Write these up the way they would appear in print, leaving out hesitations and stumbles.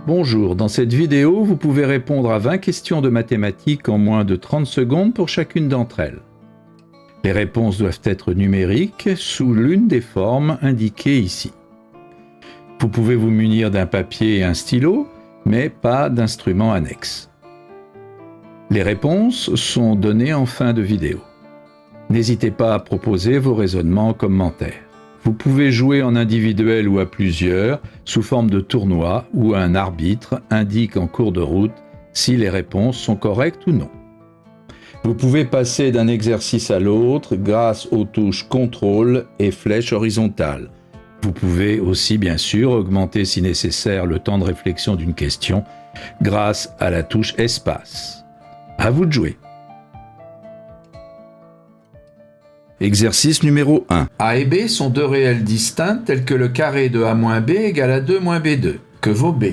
Bonjour, dans cette vidéo, vous pouvez répondre à 20 questions de mathématiques en moins de 30 secondes pour chacune d'entre elles. Les réponses doivent être numériques sous l'une des formes indiquées ici. Vous pouvez vous munir d'un papier et un stylo, mais pas d'instrument annexe. Les réponses sont données en fin de vidéo. N'hésitez pas à proposer vos raisonnements en commentaire. Vous pouvez jouer en individuel ou à plusieurs, sous forme de tournoi, où un arbitre indique en cours de route si les réponses sont correctes ou non. Vous pouvez passer d'un exercice à l'autre grâce aux touches contrôle et flèche horizontale. Vous pouvez aussi bien sûr augmenter si nécessaire le temps de réflexion d'une question grâce à la touche espace. À vous de jouer. Exercice numéro 1. A et B sont deux réels distincts tels que le carré de A moins B égale à 2 moins B2. Que vaut B?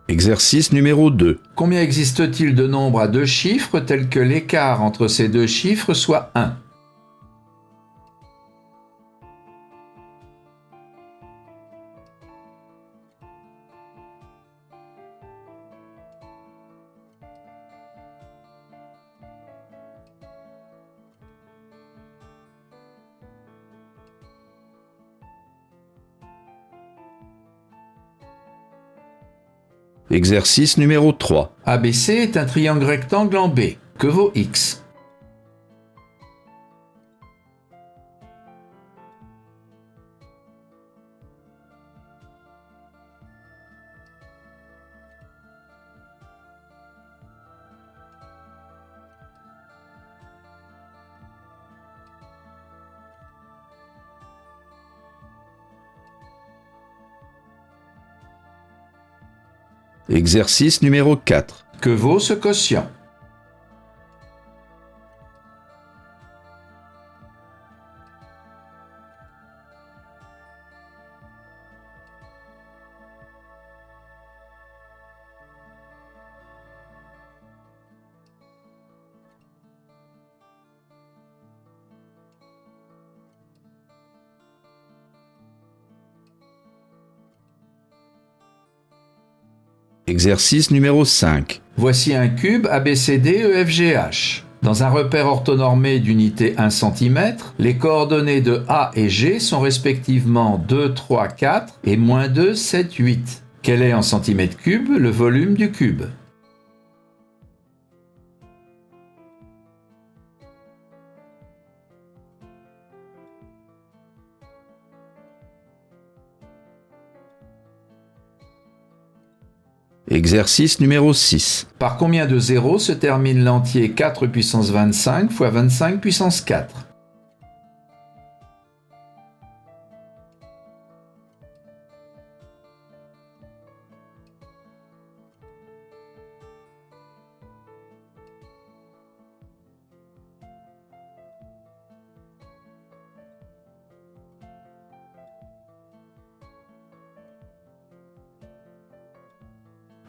Exercice numéro 2. Combien existe-t-il de nombres à deux chiffres tels que l'écart entre ces deux chiffres soit 1? Exercice numéro 3. ABC est un triangle rectangle en B. Que vaut X? Exercice numéro 4. Que vaut ce quotient? Exercice numéro 5. Voici un cube ABCDEFGH. Dans un repère orthonormé d'unité 1 cm, les coordonnées de A et G sont respectivement 2, 3, 4 et moins 2, 7, 8. Quel est en centimètres cubes le volume du cube? Exercice numéro 6. Par combien de zéros se termine l'entier 4 puissance 25 fois 25 puissance 4?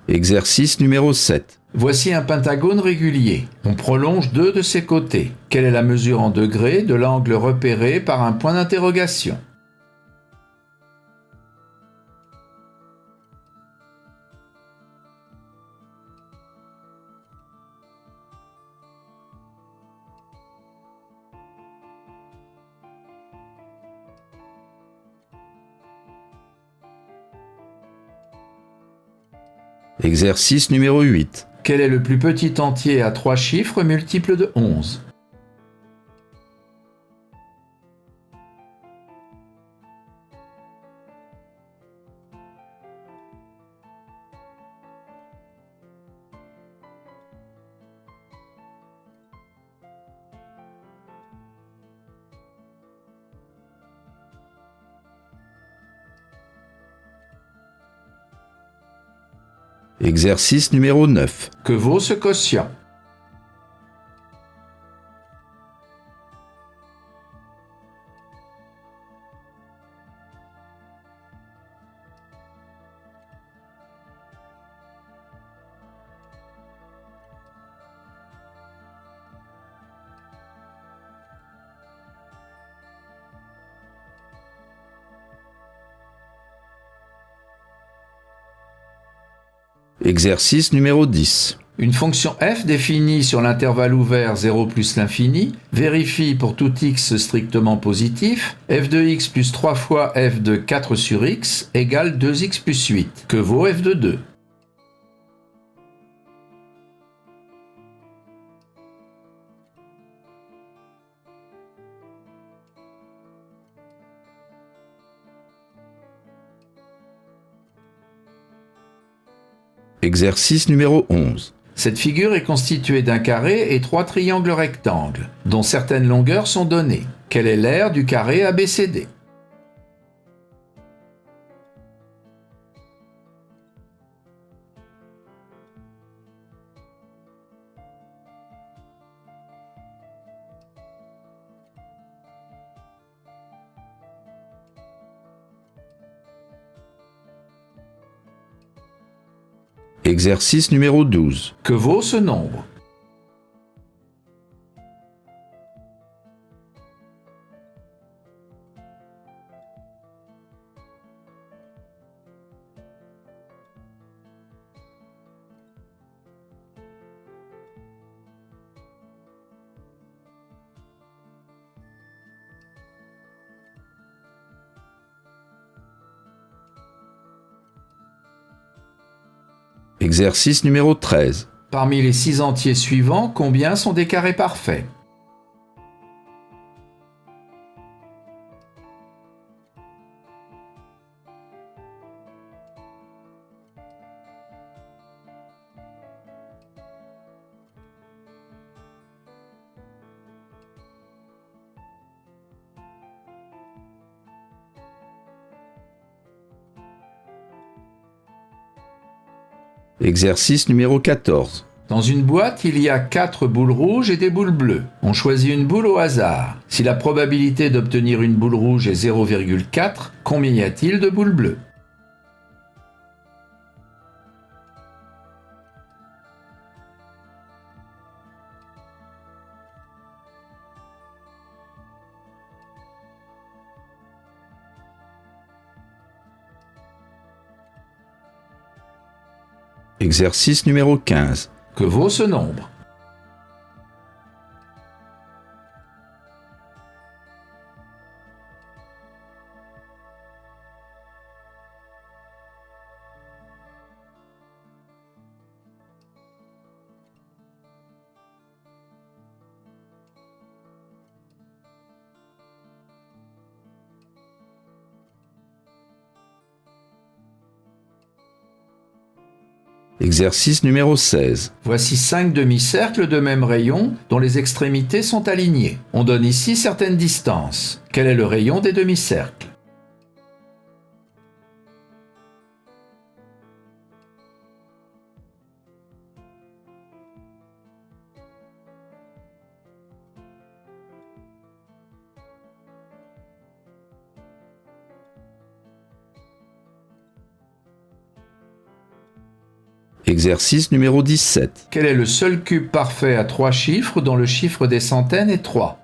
Exercice numéro 7. Voici un pentagone régulier. On prolonge deux de ses côtés. Quelle est la mesure en degrés de l'angle repéré par un point d'interrogation? Exercice numéro 8. Quel est le plus petit entier à 3 chiffres multiple de 11? Exercice numéro 9. Que vaut ce quotient? Exercice numéro 10. Une fonction f définie sur l'intervalle ouvert 0 plus l'infini vérifie pour tout x strictement positif f de x plus 3 fois f de 4 sur x égale 2x plus 8. Que vaut f de 2? Exercice numéro 11. Cette figure est constituée d'un carré et 3 triangles rectangles, dont certaines longueurs sont données. Quel est l'aire du carré ABCD? Exercice numéro 12. Que vaut ce nombre? Exercice numéro 13. Parmi les 6 entiers suivants, combien sont des carrés parfaits? Exercice numéro 14. Dans une boîte, il y a 4 boules rouges et des boules bleues. On choisit une boule au hasard. Si la probabilité d'obtenir une boule rouge est 0,4, combien y a-t-il de boules bleues? Exercice numéro 15. Que vaut ce nombre? Exercice numéro 16. Voici 5 demi-cercles de même rayon dont les extrémités sont alignées. On donne ici certaines distances. Quel est le rayon des demi-cercles? Exercice numéro 17. Quel est le seul cube parfait à 3 chiffres dont le chiffre des centaines est 3?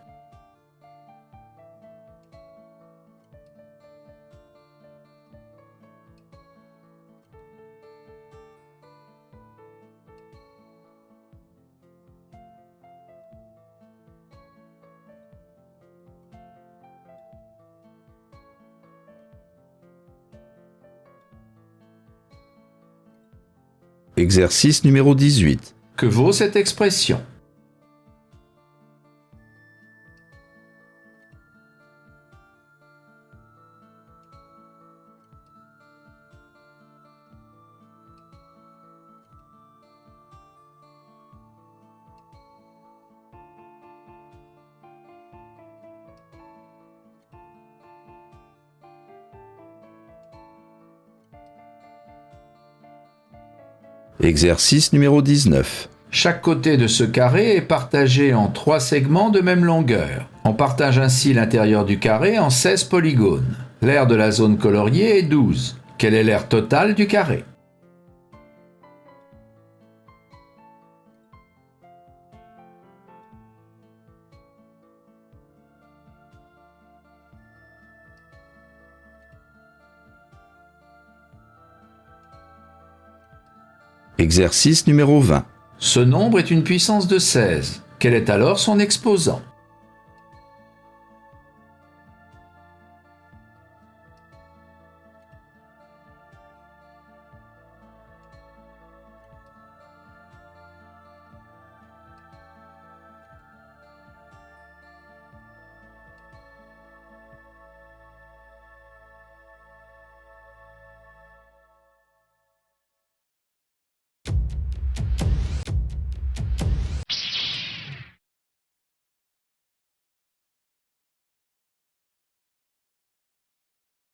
Exercice numéro 18. Que vaut cette expression? Exercice numéro 19. Chaque côté de ce carré est partagé en 3 segments de même longueur. On partage ainsi l'intérieur du carré en 16 polygones. L'aire de la zone coloriée est 12. Quelle est l'aire totale du carré? Exercice numéro 20. Ce nombre est une puissance de 16. Quel est alors son exposant?